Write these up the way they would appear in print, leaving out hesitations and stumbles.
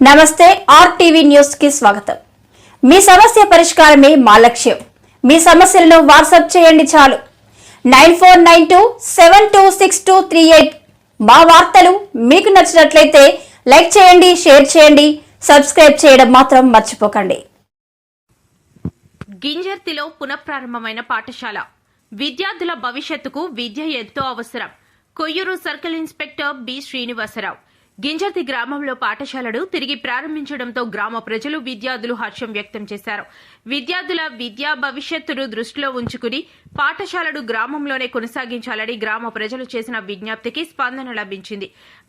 నమస్తే RTV news కి స్వాగతం. మీ సమస్య పరిష్కారమే మా లక్ష్యం. మీ సమస్యలను వాట్సాప్ చేయండి చాలు. 9492726238. మా వార్తలు మీకు నచ్చినట్లయితే లైక్ చేయండి, షేర్ చేయండి, సబ్స్క్రైబ్ చేయడం మాత్రం మర్చిపోకండి. గింజర్తిలో పునఃప్రారంభమైన పాఠశాల. విద్యార్థుల భవిష్యత్తుకు విద్య ఎంతో అవసరం. Koyyuru circle inspector B Srinivasarao. Ginjarthi గ్రామంలో పాఠశాలను తిరిగి ప్రారంభించడంతో గ్రామ ప్రజలు, విద్యార్థులు హర్షం వ్యక్తం చేశారు. విద్యార్థుల విద్యా భవిష్యత్తును దృష్టిలో ఉంచుకుని పాఠశాలను గ్రామంలోనే కొనసాగించాలని గ్రామ ప్రజలు చేసిన విజ్ఞప్తికి స్పందన లభించింది.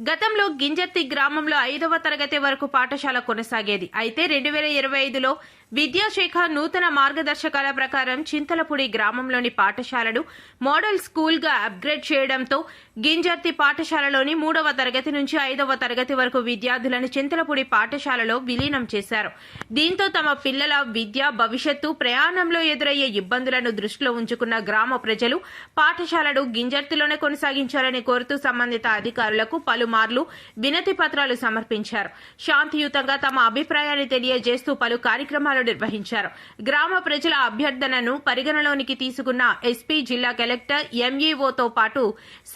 గతంలో గింజర్తి గ్రామంలో 5వ తరగతి వరకు పాఠశాల కొనసాగేది. అయితే 2025లో విద్యాశాఖ నూతన మార్గదర్శకాల ప్రకారం చింతలపూడి గ్రామంలోని పాఠశాలను మోడల్ స్కూల్ గా అప్గ్రేడ్ చేయడంతో గింజర్తి పాఠశాలలోని 3వ తరగతి నుంచి 5వ తరగతి వరకు విద్యార్థులను చింతలపూడి పాఠశాలలో విలీనం చేశారు. దీంతో తమ పిల్లల విద్యా భవిష్యత్తు, ప్రయాణంలో ఎదురయ్యే ఇబ్బందులను దృష్టిలో ఉంచుకున్న గ్రామ ప్రజలు పాఠశాలను గింజర్తిలోనే కొనసాగించాలని కోరుతూ సంబంధిత అధికారులకు పలుమార్లు వినతి పత్రాలు సమర్పించారు. శాంతియుతంగా తమ అభిప్రాయాన్ని తెలియజేస్తూ పలు కార్యక్రమాలు నిర్వహించారు. గ్రామ ప్రజల అభ్యర్థనను పరిగణలోనికి తీసుకున్న ఎస్పీ, జిల్లా కలెక్టర్, ఎంఈఓతో పాటు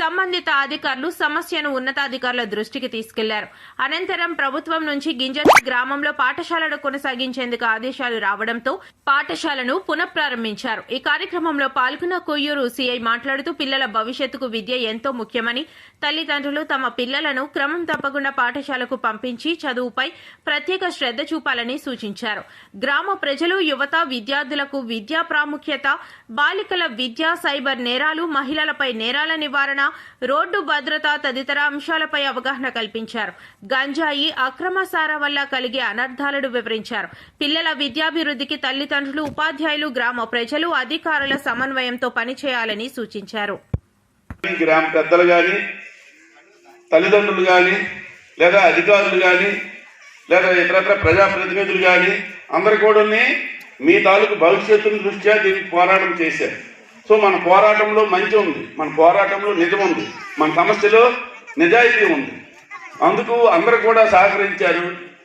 సంబంధిత అధికారులు సమస్యను ఉన్నతాధికారుల దృష్టికి తీసుకెళ్లారు. అనంతరం ప్రభుత్వం నుంచి గింజర్తి గ్రామంలో పాఠశాలను కొనసాగించేందుకు ఆదేశాలు రావడంతో పాఠశాలను పునఃప్రారంభించారు. ఈ కార్యక్రమంలో పాల్గొన్న కొయ్యూరు సిఐ మాట్లాడుతూ పిల్లల భవిష్యత్తుకు విద్య ఎంతో ముఖ్యమని, తల్లిదండ్రులు తమ పిల్లలను క్రమం తప్పకుండా పాఠశాలకు పంపించి చదువుపై ప్రత్యేక శ్రద్ధ చూపాలని సూచించారు. గ్రామ ప్రజలు, యువత, విద్యార్థులకు విద్యా ప్రాముఖ్యత, బాలికల విద్య, సైబర్ నేరాలు, మహిళలపై నేరాల నివారణ, రోడ్డు భద్రత తదితర అంశాలపై అవగాహన కల్పించారు. గంజాయి, అక్రమ సారా వల్ల కలిగే అనర్థాలను వివరించారు. పిల్లల విద్యాభివృద్ధికి తల్లిదండ్రులు, ఉపాధ్యాయులు, గ్రామ ప్రజలు, అధికారుల సమన్వయంతో పనిచేయాలని సూచించారు. గ్రామ పెద్దలు గాని, తల్లిదండ్రులు గాని, లేదా అధికారులు గాని, లేదా ఇతరత్ర ప్రజాప్రతినిధులు గాని అందరు కూడా మీ తాలూకు భవిష్యత్తును దృష్ట్యా దీనికి పోరాటం చేశారు. సో మన పోరాటంలో మంచి ఉంది, మన పోరాటంలో నిజం ఉంది, మన సమస్యలో నిజాయితీ ఉంది. అందుకు అందరూ కూడా సహకరించారు.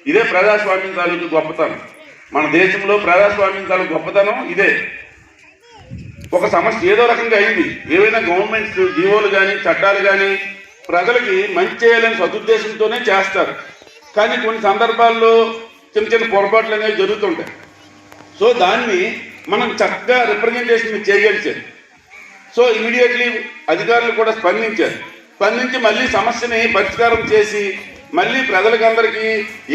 ఇదే ప్రజాస్వామ్యం తాలూకు గొప్పతనం. మన దేశంలో ప్రజాస్వామ్యం తాలూకు గొప్పతనం ఇదే. ఒక సమస్య ఏదో రకంగా అయింది, ఏవైనా గవర్నమెంట్స్ జీవోలు కానీ, చట్టాలు కానీ ప్రజలకి మంచి చేయాలని సదుద్దేశంతోనే చేస్తారు. కానీ కొన్ని సందర్భాల్లో చిన్న చిన్న పొరపాట్లు అనేవి జరుగుతుంటాయి. సో దాన్ని మనం చక్కగా రిప్రజెంటేషన్ చేయగలిచారు. సో ఇమీడియట్లీ అధికారులు కూడా స్పందించి మళ్ళీ సమస్యని పరిష్కారం చేసి మళ్ళీ ప్రజలకందరికీ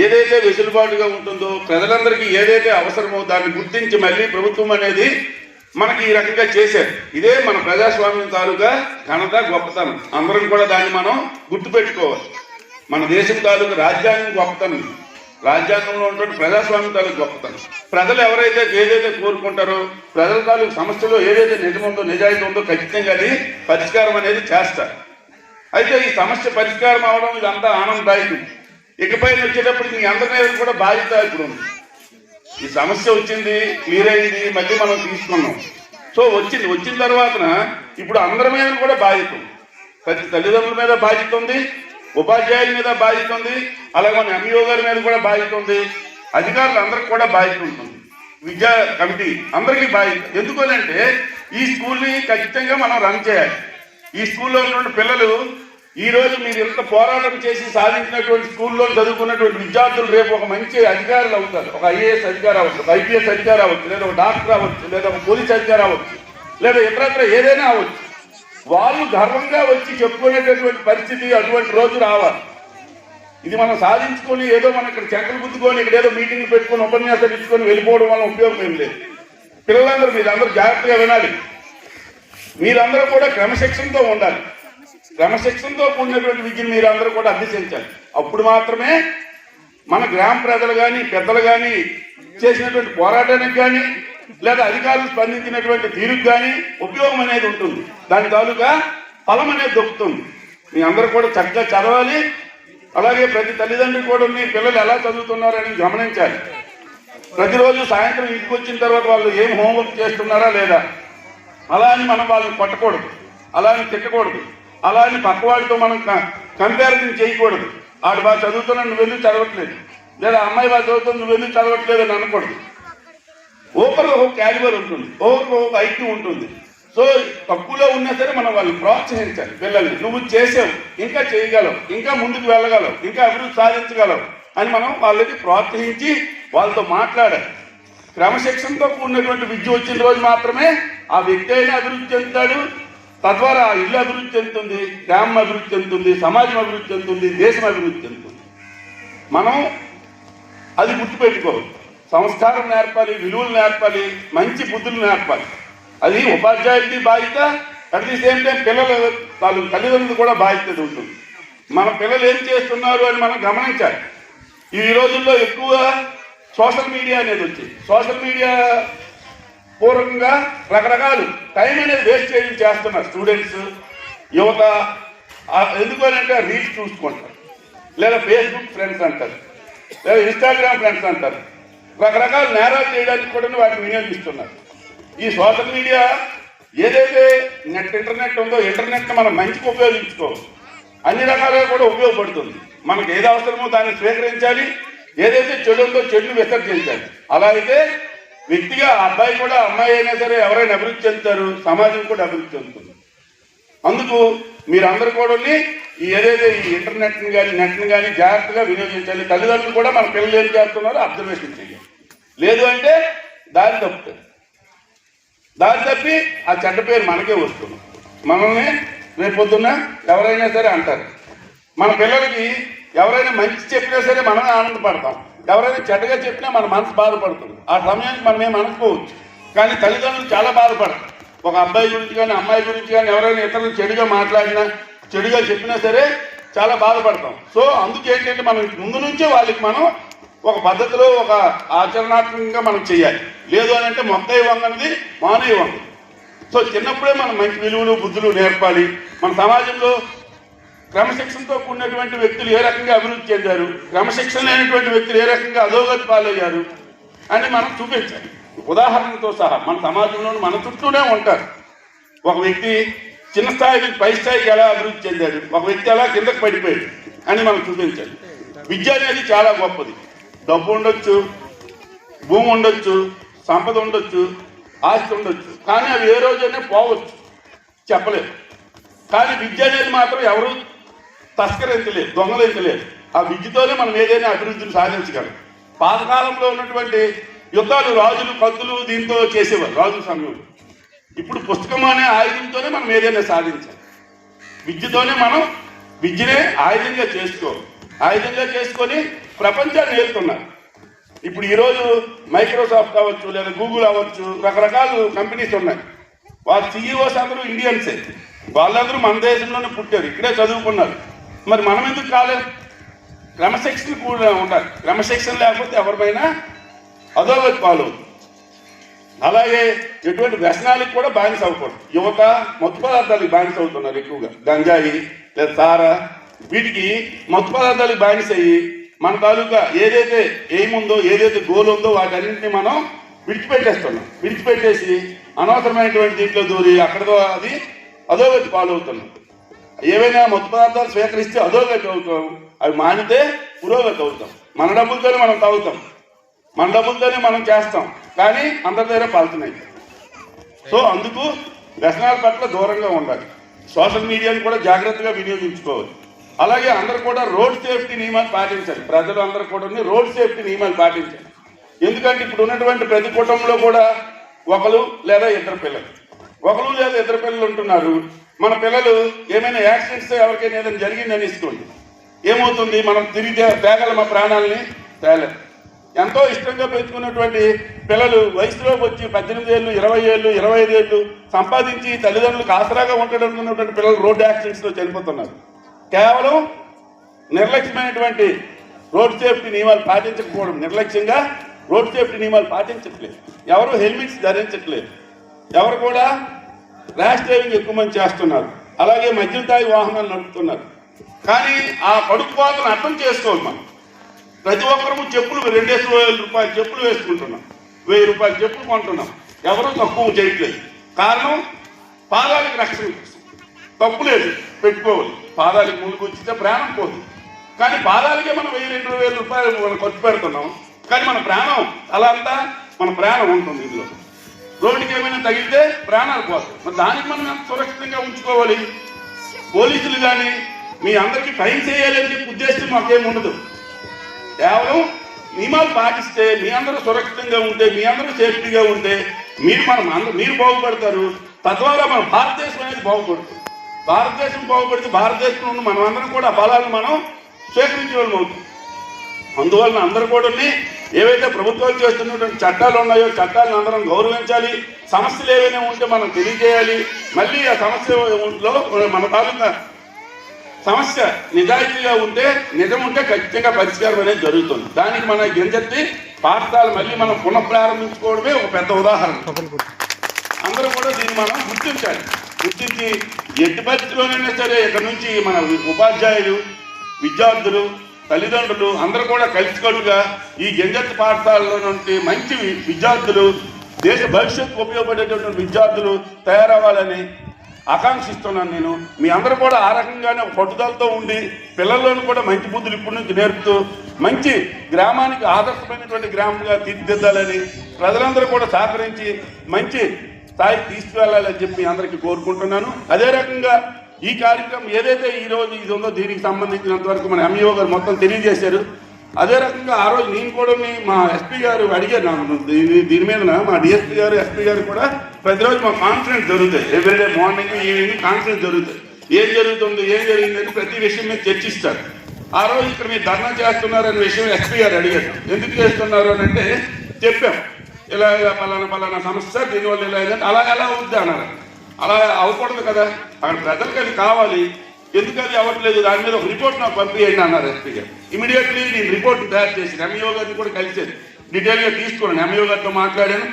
ఏదైతే వెసులుబాటుగా ఉంటుందో, ప్రజలందరికీ ఏదైతే అవసరమో దాన్ని గుర్తించి మళ్ళీ ప్రభుత్వం అనేది మనకి ఈ రకంగా చేశారు. ఇదే మన ప్రజాస్వామ్యం తాలూకా ఘనత, గొప్పతనం. అందరం కూడా దాన్ని మనం గుర్తుపెట్టుకోవాలి. మన దేశం తాలూకు రాజ్యాంగం గొప్పతనం, రాజ్యాంగంలో ఉన్నటువంటి ప్రజాస్వామ్యం తాలూకు గొప్పతనం. ప్రజలు ఎవరైతే ఏదైతే కోరుకుంటారో, ప్రజల తాలూకు సమస్యలో ఏదైతే నిజముందో, నిజాయితీ ఉందో ఖచ్చితంగా అది పరిష్కారం అనేది చేస్తారు. అయితే ఈ సమస్య పరిష్కారం అవడం ఇదంతా ఆనందదాయకం. ఇకపై వచ్చేటప్పుడు మీ అందరి మీద కూడా బాధ్యత ఇప్పుడు ఉంది. ఈ సమస్య వచ్చింది, క్లియర్ అయింది, మళ్ళీ మనం తీసుకున్నాం. సో వచ్చిన తర్వాత ఇప్పుడు అందరి మీద కూడా బాధ్యత ఉంది. ప్రతి తల్లిదండ్రుల మీద బాధ్యత ఉంది, ఉపాధ్యాయుల మీద బాధ్యత ఉంది, అలాగే మన ఎంఈఓ గారి మీద కూడా బాధ్యత ఉంది, అధికారులు అందరికి కూడా బాధ్యత ఉంటుంది, విద్యా కమిటీ అందరికీ బాధ్యత. ఎందుకనంటే ఈ స్కూల్ని ఖచ్చితంగా మనం రన్ చేయాలి. ఈ స్కూల్లో ఉన్నటువంటి పిల్లలు ఈరోజు మీరు ఎంత పోరాటం చేసి సాధించినటువంటి స్కూల్లో చదువుకున్నటువంటి విద్యార్థులు రేపు ఒక మంచి అధికారులు అవుతారు. ఒక ఐఏఎస్ అధికారి అవ్వచ్చు, ఒక ఐపీఎస్ అధికారి అవ్వచ్చు, లేదా ఒక డాక్టర్ అవ్వచ్చు, లేదా ఒక పోలీస్ అధికారి అవ్వచ్చు, లేదా ఇతరత్ర ఏదైనా అవ్వచ్చు. వాళ్ళు గర్వంగా వచ్చి చెప్పుకునేటటువంటి పరిస్థితి అటువంటి రోజు రావాలి. ఇది మనం సాధించుకొని ఏదో మనం ఇక్కడ చెక్కలు గుద్దుకొని ఇక్కడ ఏదో మీటింగ్లు పెట్టుకొని ఉపన్యాసాలు ఇచ్చుకొని వెళ్ళిపోవడం వల్ల ఉపయోగం ఏం లేదు. పిల్లలందరూ మీరందరూ జాగ్రత్తగా వినాలి. మీరందరూ కూడా క్రమశిక్షణతో ఉండాలి. క్రమశిక్షణతో కూడినటువంటి విద్యను మీరందరూ కూడా అభ్యసించాలి. అప్పుడు మాత్రమే మన గ్రామ ప్రజలు కానీ, పెద్దలు కానీ చేసినటువంటి పోరాటానికి కానీ, లేదా అధికారులు స్పందించినటువంటి తీరుకు కానీ ఉపయోగం అనేది ఉంటుంది. దాని తాలూకా ఫలం అనేది దొక్కుతుంది. మీ అందరూ కూడా చక్కగా చదవాలి. అలాగే ప్రతి తల్లిదండ్రులు కూడా పిల్లలు ఎలా చదువుతున్నారని గమనించాలి. ప్రతిరోజు సాయంత్రం ఇంటికి వచ్చిన తర్వాత వాళ్ళు ఏం హోంవర్క్ చేస్తున్నారా లేదా, అలా అని మనం వాళ్ళని కొట్టకూడదు, అలా అని తిట్టకూడదు, అలా అని పక్కవాడితో మనం కంపారిజన్ చేయకూడదు. ఆడు బాగా చదువుతున్నాడు, నువ్వు ఎందుకు చదవట్లేదు, లేదా అమ్మాయి వాళ్ళు చదువుతుంది నువ్వు ఎందుకు చదవట్లేదు అని అనకూడదు. ఒకరికి ఒక క్యాలిబర్ ఉంటుంది, ఒకరికి ఒక ఐక్యూ ఉంటుంది. సో తక్కువలో ఉన్నా సరే మనం వాళ్ళని ప్రోత్సహించాలి. పిల్లల్ని నువ్వు చేసావు, ఇంకా చేయగలవు, ఇంకా ముందుకు వెళ్ళగలవు, ఇంకా అభివృద్ధి సాధించగలవు అని మనం వాళ్ళకి ప్రోత్సహించి వాళ్ళతో మాట్లాడాలి. క్రమశిక్షణతో కూడినటువంటి విద్య వచ్చిన రోజు మాత్రమే ఆ వ్యక్తి అయినా అభివృద్ధి చెందుతాడు. తద్వారా ఆ ఇల్లు అభివృద్ధి చెందుతుంది, గ్రామం అభివృద్ధి చెందుతుంది, సమాజం అభివృద్ధి చెందుతుంది, దేశం అభివృద్ధి చెందుతుంది. మనం అది గుర్తుపెట్టుకోవాలి. సంస్కారం నేర్పాలి, విలువలు నేర్పాలి, మంచి బుద్ధులు నేర్పాలి. అది ఉపాధ్యాయులది బాధ్యత. అట్ ది సేమ్ టైం పిల్లల తల్లిదండ్రులు కూడా బాధ్యత ఉంటుంది. మన పిల్లలు ఏం చేస్తున్నారు అని మనం గమనించాలి. ఈ రోజుల్లో ఎక్కువ సోషల్ మీడియా అనేది వచ్చింది. సోషల్ మీడియా పూర్వకంగా రకరకాలు టైం అనేది వేస్ట్ చేస్తున్నారు స్టూడెంట్స్, యువత. ఎందుకనంటే రీల్స్ చూసుకుంటారు, లేదా ఫేస్బుక్ ఫ్రెండ్స్ అంటారు, లేదా ఇన్స్టాగ్రామ్ ఫ్రెండ్స్ అంటారు. రకరకాల నేరాలు చేయడానికి కూడా వాటిని వినియోగిస్తున్నారు. ఈ సోషల్ మీడియా ఏదైతే ఇంటర్నెట్ ఉందో, ఇంటర్నెట్ని మనం మంచికి ఉపయోగించుకోవాలి. అన్ని రకాలుగా కూడా ఉపయోగపడుతుంది. మనకు ఏది అవసరమో దాన్ని స్వీకరించాలి, ఏదైతే చెడు ఉందో చెడును విసర్జించాలి. అలా అయితే వ్యక్తిగా అబ్బాయి కూడా అమ్మాయి అయినా సరే ఎవరైనా అభివృద్ధి చెందుతారు, సమాజం కూడా అభివృద్ధి చెందుతుంది. అందుకు మీరందరూ కూడా ఏదైతే ఈ ఇంటర్నెట్ని కానీ నెట్ని కానీ జాగ్రత్తగా వినియోగించాలి. తల్లిదండ్రులు కూడా మన పిల్లలు ఏం చేస్తున్నారో అబ్జర్వేషన్ చేయాలి. లేదు అంటే దారి తప్పుతుంది. దారి తప్పి ఆ చెడ్డ పేరు మనకే వస్తుంది. మనల్ని రేపొద్దున్న ఎవరైనా సరే అంటారు. మన పిల్లలకి ఎవరైనా మంచి చెప్పినా సరే మనమే ఆనందపడతాం, ఎవరైనా చెడ్డగా చెప్పినా మన మనసు బాధపడుతుంది. ఆ సమయానికి మనం ఏం అనుకోవచ్చు, కానీ తల్లిదండ్రులు చాలా బాధపడతారు. ఒక అబ్బాయి గురించి కానీ అమ్మాయి గురించి కానీ ఎవరైనా ఇతరులు చెడుగా మాట్లాడినా, చెడుగా చెప్పినా సరే చాలా బాధపడతాం. సో అందుకేంటంటే మనం ముందు నుంచే వాళ్ళకి మనం ఒక పద్ధతిలో ఒక ఆచరణాత్మకంగా మనం చేయాలి. లేదు అని అంటే మొక్కయ్య వంగనిది మానయ్య వంగ. సో చిన్నప్పుడే మనం మంచి విలువలు బుద్ధులు నేర్పాలి. మన సమాజంలో క్రమశిక్షణతో కూడినటువంటి వ్యక్తులు ఏ రకంగా అభివృద్ధి చెందారు, క్రమశిక్షణ లేనటువంటి వ్యక్తులు ఏ రకంగా అధోగతి పాలయ్యారు అని మనం చూపించాలి. ఉదాహరణతో సహా మన సమాజంలో మన చుట్టూనే ఉంటారు. ఒక వ్యక్తి చిన్న స్థాయి నుంచి పై స్థాయికి ఎలా అభివృద్ధి చెందాడు, ఒక వ్యక్తి ఎలా కిందకు పడిపోయాడు అని మనం చూపించాలి. విద్య అనేది చాలా గొప్పది. డబ్బు ఉండొచ్చు, భూమి ఉండొచ్చు, సంపద ఉండొచ్చు, ఆస్తి ఉండొచ్చు, కానీ అవి ఏ రోజైనా పోవచ్చు, చెప్పలేదు. కానీ విద్య అనేది మాత్రం ఎవరు తస్కరించలేదు, దొంగలించలేదు. ఆ విద్యతోనే మనం ఏదైనా అభివృద్ధిని సాధించగలం. పాతకాలంలో ఉన్నటువంటి యుద్ధాలు రాజులు కత్తులు దీంతో చేసేవారు రాజుల సమయంలో. ఇప్పుడు పుస్తకం అనే ఆయుధంతోనే మనం ఏదైనా సాధించాలి. విద్యతోనే మనం విద్యనే ఆయుధంగా చేసుకోవాలి. ఆయుధంగా చేసుకొని ప్రపంచాన్ని ఏలుతున్నారు. ఇప్పుడు ఈరోజు మైక్రోసాఫ్ట్ అవ్వచ్చు, లేదా గూగుల్ అవ్వచ్చు, రకరకాల కంపెనీస్ ఉన్నాయి. వాళ్ళ సిఇఓస్ అందరూ ఇండియన్సే. వాళ్ళందరూ మన దేశంలోనే పుట్టారు, ఇక్కడే చదువుకున్నారు. మరి మనం ఎందుకు కాలేదు? క్రమశిక్షణ కూడా ఉండాలి. క్రమశిక్షణ లేకపోతే ఎవరిపైనా అధోగతి పాలవుతుంది. అలాగే ఎటువంటి వ్యసనాలకు కూడా బానిస అవ్వకూడదు. యువత మత్తు పదార్థాలకు బానిస అవుతున్నారు ఎక్కువగా. గంజాయి లేదా సారా, వీటికి మత్తు పదార్థాలకు బానిస అయ్యి మన తాలూకా ఏదైతే ఎయిమ్ ఉందో, ఏదైతే గోల్ ఉందో వాటన్నింటినీ మనం విడిచిపెట్టేస్తున్నాం. విడిచిపెట్టేసి అనవసరమైనటువంటి దీంట్లో దూరి అక్కడతో అది అధోగతి పాలవుతున్నాం. ఏవైనా మత్తు పదార్థాలు స్వీకరిస్తే అధోగతి అవుతాం, అవి మానితే పురోగతి అవుతాం. మన డబ్బులతోనే మనం తాగుతాం, మన డబ్బులతోనే మనం చేస్తాం, కానీ అందరి దగ్గర పాల్తున్నాయి. సో అందుకు వ్యసనాల పట్ల దూరంగా ఉండాలి. సోషల్ మీడియాను కూడా జాగ్రత్తగా వినియోగించుకోవాలి. అలాగే అందరూ కూడా రోడ్ సేఫ్టీ నియమాలు పాటించాలి. ప్రజలు అందరూ కూడా రోడ్ సేఫ్టీ నియమాలు పాటించాలి. ఎందుకంటే ఇప్పుడు ఉన్నటువంటి ప్రతి కుటుంబంలో కూడా ఒకరు లేదా ఇద్దరు పిల్లలు ఉంటున్నారు. మన పిల్లలు ఏమైనా యాక్సిడెంట్స్ ఎవరికైనా ఏదైనా జరిగిందని ఇస్తుంది, ఏమవుతుంది? మనం తిరిగి తేగల మా ప్రాణాలని తేలేదు. ఎంతో ఇష్టంగా పెంచుకున్నటువంటి పిల్లలు వయసులోకి వచ్చి 18 ఏళ్ళు, 20 ఏళ్ళు, 25 ఏళ్ళు సంపాదించి తల్లిదండ్రులకు ఆసరాగా ఉంటాడనుకున్నటువంటి పిల్లలు రోడ్డు యాక్సిడెంట్స్లో చనిపోతున్నారు. కేవలం నిర్లక్ష్యమైనటువంటి రోడ్ సేఫ్టీ నియమాలు పాటించకపోవడం, నిర్లక్ష్యంగా రోడ్ సేఫ్టీ నియమాలు పాటించట్లేదు. ఎవరు హెల్మెట్స్ ధరించట్లేదు. ఎవరు కూడా ర్యాష్ డ్రైవింగ్ ఎక్కువ మంది చేస్తున్నారు. అలాగే మద్యం తాగి వాహనాలు నడుపుతున్నారు. కానీ ఆ కడుపు కోతను అర్థం చేసుకోవాలి. మనం ప్రతి ఒక్కరము చెప్పులు 2,000 రూపాయల చెప్పులు వేసుకుంటున్నాం, 1000 రూపాయల చెప్పులు కొంటున్నాం. ఎవరు తక్కువ చేయట్లేదు. కారణం పాదాలకు రక్షణ తప్పు లేదు, పెట్టుకోవాలి. పాదాలకు ముందుకు వచ్చితే ప్రాణం పోదు. కానీ పాదాలకే మనం 1000-2000 రూపాయలు మనం ఖర్చు పెడుతున్నాం. కానీ మన ప్రాణం అలా అంతా మన ప్రాణం ఉంటుంది ఇందులో. రోడ్డుకి ఏమైనా తగిలితే ప్రాణాలు పోతాయి. మరి దానికి మనం ఎంత సురక్షితంగా ఉంచుకోవాలి? పోలీసులు కానీ మీ అందరికీ ఫైన్ చేయాలని చెప్పి ఉద్దేశం మాకేం ఉండదు. కేవలం నియమాలు పాటిస్తే మీ అందరూ సురక్షితంగా ఉంటే, మీ అందరూ సేఫ్టీగా ఉంటే మీరు బాగుపడతారు. తద్వారా మన భారతదేశం అనేది బాగుపడుతుంది. భారతదేశం బాగుపడితే భారతదేశంలో ఉన్న మనం అందరం కూడా బలాలను మనం స్వీకరించే వాళ్ళం అవుతుంది. అందువలన అందరూ కూడా ఏవైతే ప్రభుత్వాలు చేస్తున్నటువంటి చట్టాలు ఉన్నాయో చట్టాలను అందరం గౌరవించాలి. సమస్యలు ఏవైనా ఉంటే మనం తెలియజేయాలి. మళ్ళీ ఆ సమస్యలో మన తాలూకా సమస్య నిజాయితీగా ఉంటే, నిజం ఉంటే ఖచ్చితంగా పరిష్కారం అనేది జరుగుతుంది. దానికి మన గింజెత్తి పాఠశాల మళ్ళీ మనం పునఃప్రారంభించుకోవడమే ఒక పెద్ద ఉదాహరణ. అందరూ కూడా దీన్ని మనం గుర్తించి ఎట్టి పరిస్థితిలోనైనా సరే ఇక్కడ నుంచి మన ఉపాధ్యాయులు, విద్యార్థులు, తల్లిదండ్రులు అందరూ కూడా కలిసికట్టుగా ఈ గింజెత్తి పాఠశాలలో నుండి మంచి విద్యార్థులు, దేశ భవిష్యత్తు ఉపయోగపడేటటువంటి విద్యార్థులు తయారవ్వాలని ఆకాంక్షిస్తున్నాను నేను. మీ అందరూ కూడా ఆ రకంగానే ఒక పట్టుదలతో ఉండి పిల్లల్లోనూ కూడా మంచి బుద్ధులు ఇప్పటి నుంచి నేర్పుతూ మంచి గ్రామానికి ఆదర్శమైనటువంటి గ్రామంగా తీర్చిదిద్దాలని ప్రజలందరూ కూడా సహకరించి మంచి స్థాయికి తీసుకువెళ్ళాలని చెప్పి అందరికీ కోరుకుంటున్నాను. అదే రకంగా ఈ కార్యక్రమం ఏదైతే ఈరోజు ఇది ఉందో దీనికి సంబంధించినంత వరకు మన ఎంఈఓ గారు మొత్తం తెలియజేశారు. అదే రకంగా ఆ రోజు నేను కూడా మా ఎస్పీ గారు అడిగారు దీని మీద. మా డిఎస్పీ గారు, ఎస్పీ గారు కూడా ప్రతిరోజు మా కాన్ఫరెన్స్ జరుగుతాయి. ఎవ్రీడే మార్నింగ్ ఈవినింగ్ కాన్ఫరెన్స్ జరుగుతాయి. ఏం జరుగుతుంది, ఏం జరిగిందని ప్రతి విషయం మీద చర్చిస్తారు. ఆ రోజు ఇక్కడ మీరు ధర్నా చేస్తున్నారనే విషయం ఎస్పీ గారు అడిగారు. ఎందుకు చేస్తున్నారు అని అంటే చెప్పాం, ఇలా పలానా సమస్య దీనివల్ల ఇలా ఏదంటే అలా ఎలా అవుద్ది అన్నారు. అలా అవ్వకూడదు కదా, అక్కడ ప్రజలకు అది కావాలి. ఎందుకు అది అవ్వట్లేదు, దాని మీద ఒక రిపోర్ట్ నాకు పంపించండి అన్నారు ఎస్పీ గారు. ఇమీడియట్లీ నేను రిపోర్ట్ తయారు చేసి ఎంఈఓ గారిని కూడా కలిసేది డీటెయిల్గా తీసుకున్నాను. ఎంఈఓ గారితో మాట్లాడాను,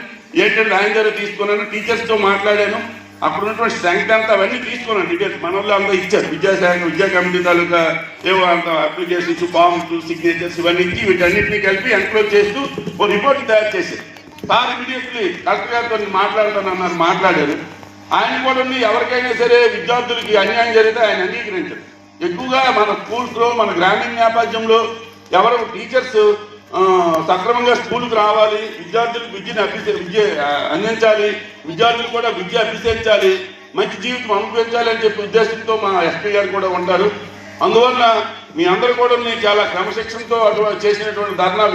ఏంటంటే ఆయన దగ్గర తీసుకున్నాను, టీచర్స్తో మాట్లాడాను. అప్పుడు ఉన్నటువంటి స్ట్రెంగ్త్ అంతా అవన్నీ తీసుకున్నాను డీటెయిల్స్. మన వాళ్ళు అంతా ఇచ్చారు. విద్యా కమిటీ తాలూకా ఏవో అంత అప్లికేషన్స్, ఫార్మ్స్, సిగ్నేచర్స్ ఇవన్నీ ఇచ్చి వీటన్నింటినీ కలిపి ఎంక్రోజ్ చేస్తూ ఓ రిపోర్ట్ తయారు చేశారు. సార్ ఇమీడియట్లీ కలెక్టర్ గారితో మాట్లాడుతానన్నారు, మాట్లాడారు. ఆయన కూడా ఎవరికైనా సరే విద్యార్థులకి అన్యాయం జరిగితే ఆయన అంగీకరించారు. ఎక్కువగా మన స్కూల్స్లో, మన గ్రామీణ నేపథ్యంలో ఎవరు టీచర్స్ సక్రమంగా స్కూల్కి రావాలి, విద్యార్థులకు విద్య అందించాలి, విద్యార్థులు కూడా విద్య అభ్యసించాలి, మంచి జీవితం అనుభవించాలి అని చెప్పి ఉద్దేశంతో మా ఎస్పీ గారు కూడా ఉంటారు. అందువల్ల మీ అందరూ కూడా చాలా క్రమశిక్షణతో అటువంటి చేసినటువంటి ధర్నా